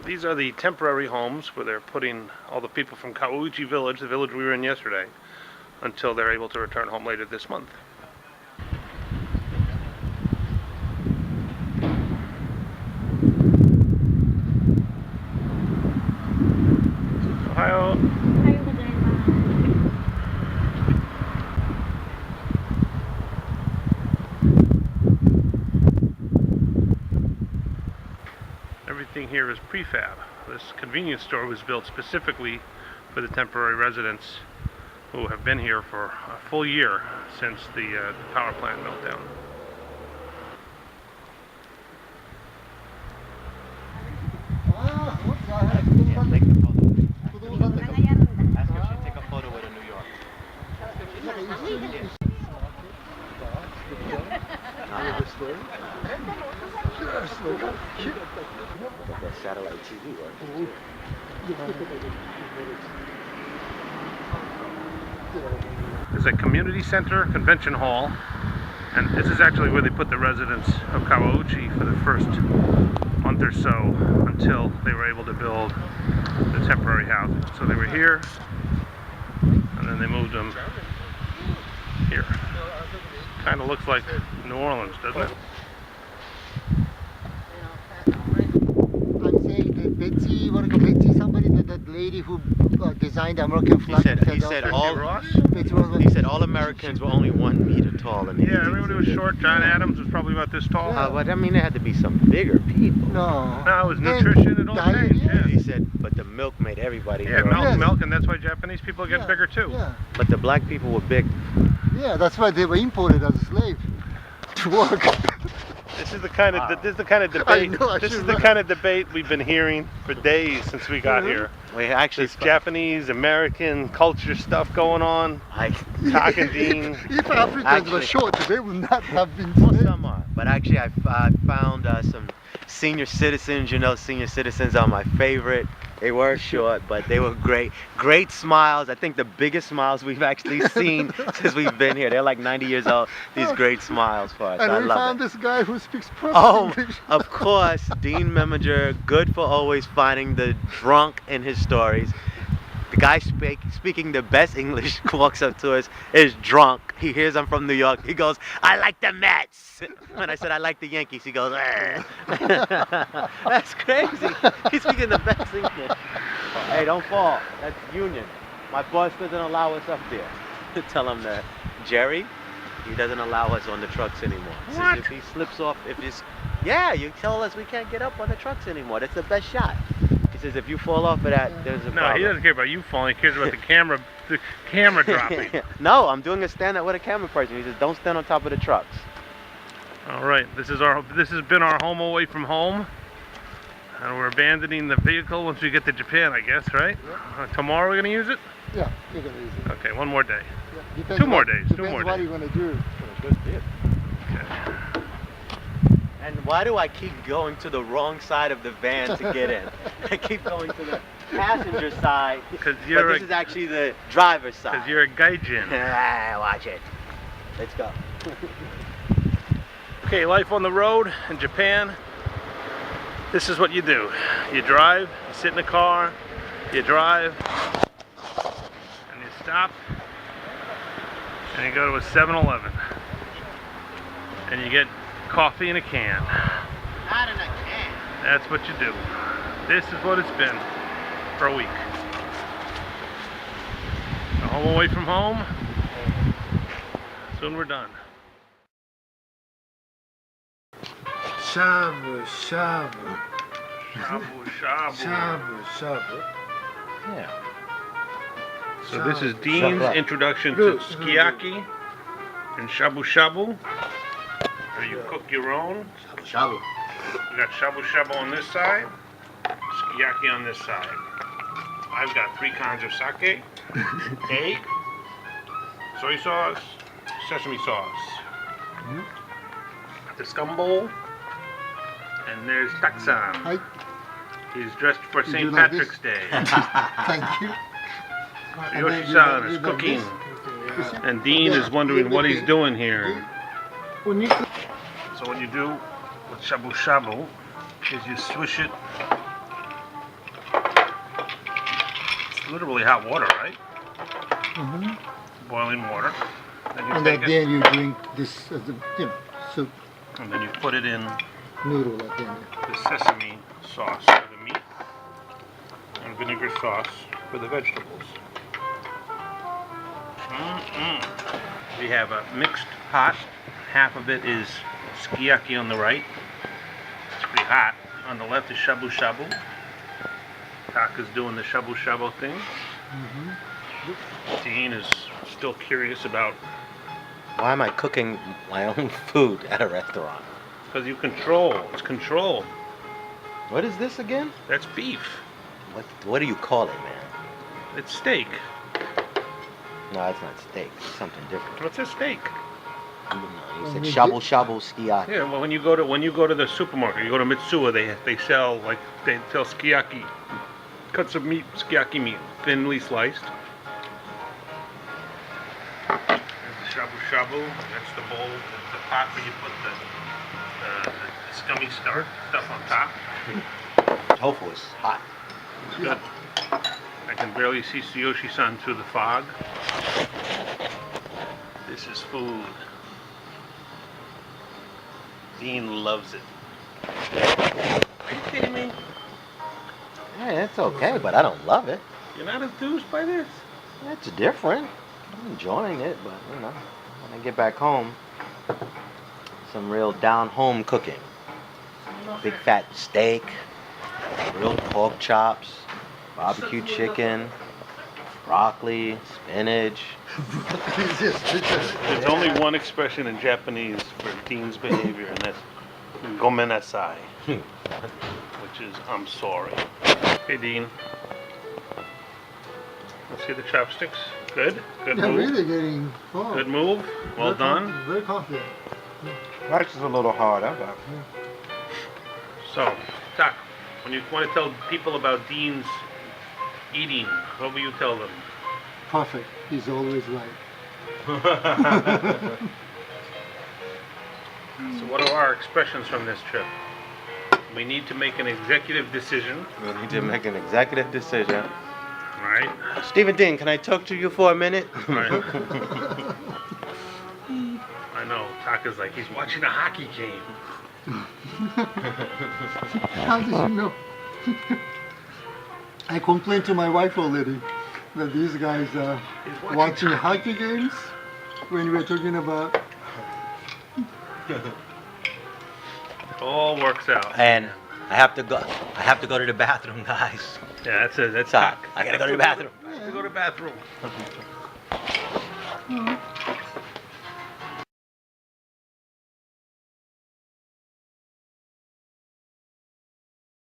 These are the temporary homes where they're putting all the people from Kawauchi village, the village we were in yesterday, until they're able to return home later this month. Ohio. Everything here is prefab. This convenience store was built specifically for the temporary residents who have been here for a full year since the power plant meltdown. Ask if she'd take a photo with a New York. That satellite TV works. There's a community center convention hall, and this is actually where they put the residents of Kawauchi for the first month or so until they were able to build the temporary housing. So they were here, and then they moved them here. Kind of looks like New Orleans, doesn't it? I'm saying that Betsy, somebody, that lady who designed the American flag. He said all Americans were only 1 meter tall. Yeah, everybody was short. John Adams was probably about this tall. But I mean, there had to be some bigger people. No. No, it was nutrition and all things. Yeah. He said, but the milk made everybody grow. Milk, and that's why Japanese people get bigger too. Yeah. But the black people were big. Yeah, that's why they were imported as slaves to work. This is the kind of debate we've been hearing for days since we got here. We actually this Japanese American culture stuff going on. Cock and Dean. If Africans were short, they would not have been. Some are, but actually I found some senior citizens. You know, senior citizens are my favorite. They were short, but they were great. Great smiles. I think the biggest smiles we've actually seen since we've been here. They're like 90 years old. These great smiles for us. And I we love found it. this guy who speaks perfect English. Of course, Dean Meminger, good for always finding the drunk in his stories. The guy speaking the best English walks up to us, is drunk. He hears I'm from New York. He goes, "I like the Mets." When I said I like the Yankees, he goes, That's crazy. He's speaking the best English. Hey, don't fall. That's Union. My boss doesn't allow us up there. Tell him that. Jerry, he doesn't allow us on the trucks anymore. What? If he slips off, you tell us we can't get up on the trucks anymore. That's the best shot. He says if you fall off of that, there's a problem. No, he doesn't care about you falling. He cares about the camera dropping. No, I'm doing a stand-up with a camera person. He says don't stand on top of the trucks. All right, this has been our home away from home, and we're abandoning the vehicle once we get to Japan, I guess, right? Yeah. Tomorrow we're gonna use it. Yeah, you're gonna use it. Okay, one more day. Yeah, 2 more days. 2 Depends more days. what you're gonna do. Good tip. Okay. And why do I keep going to the wrong side of the van to get in? I keep going to the passenger side, but this is actually the driver's side. Because you're a gaijin. Watch it. Let's go. Okay, life on the road in Japan. This is what you do. You drive, you sit in the car, you drive, and you stop, and you go to a 7-Eleven, and you get coffee in a can. Not in a can. That's what you do. This is what it's been for a week. A home away from home. Soon we're done. Shabu, shabu. Shabu, shabu. Shabu, shabu. Yeah. So this is Dean's introduction to sukiyaki and shabu shabu. Where you cook your own. Shabu. We got shabu shabu on this side, sukiyaki on this side. I've got 3 kinds of sake, egg, soy sauce, sesame sauce. The scum bowl, and there's Taksan. Hi. He's dressed for You St. do like Patrick's Day. Thank you. Yoshi-san is cooking, and Dean is wondering what he's doing here. So what you do with shabu shabu is you swish it literally hot water, right? Mhm. Boiling water. Then you And take at it, the end you drink this as a, soup and then you put it in noodle at the end. the sesame sauce for the meat and vinegar sauce for the vegetables. We have a mixed pot. Half of it is sukiyaki on the right. It's pretty hot. On the left is shabu shabu. Taka's doing the shabu shabu thing. Dean is still curious about, Why am I cooking my own food at a restaurant? because you control. It's control. What is this again? That's beef. What do you call it, man? It's steak. No, it's not steak. It's something different. What's a steak? No, you said shabu shabu sukiyaki. Yeah, well, when you go to the supermarket, you go to Mitsuwa, they sell sukiyaki, cuts of meat, sukiyaki meat, thinly sliced. There's the shabu shabu. That's the bowl, the pot where you put the scummy stuff on top. Tofu is hot. Good. I can barely see Tsuyoshi-san through the fog. This is food. Dean loves it. Are you kidding me? Yeah, it's okay, but I don't love it. You're not enthused by this? It's different. I'm enjoying it, but you know, when I get back home, some real down-home cooking. Big fat steak, grilled pork chops, barbecue chicken, broccoli, spinach. There's only one expression in Japanese for Dean's behavior, and that's gomenasai, which is I'm sorry. Hey, Dean. Let's see the chopsticks. Good. Good Yeah, move. really getting Good move. Well done. Very confident. Rice is a little harder, but So, Doc, when you want to tell people about Dean's eating, what will you tell them? Perfect. He's always right. So what are our expressions from this trip? We need to make an executive decision. we need to make an executive decision. Right? Stephen Dean, can I talk to you for a minute? Right. I know. Taka's like, he's watching a hockey game. How did you know? I complained to my wife already that these guys are He's watching hockey games when we were talking about. It all works out. And I have to go to the bathroom, guys. Yeah, that's it. That's Sorry, Taka. I gotta go to the bathroom. I have to go to the bathroom.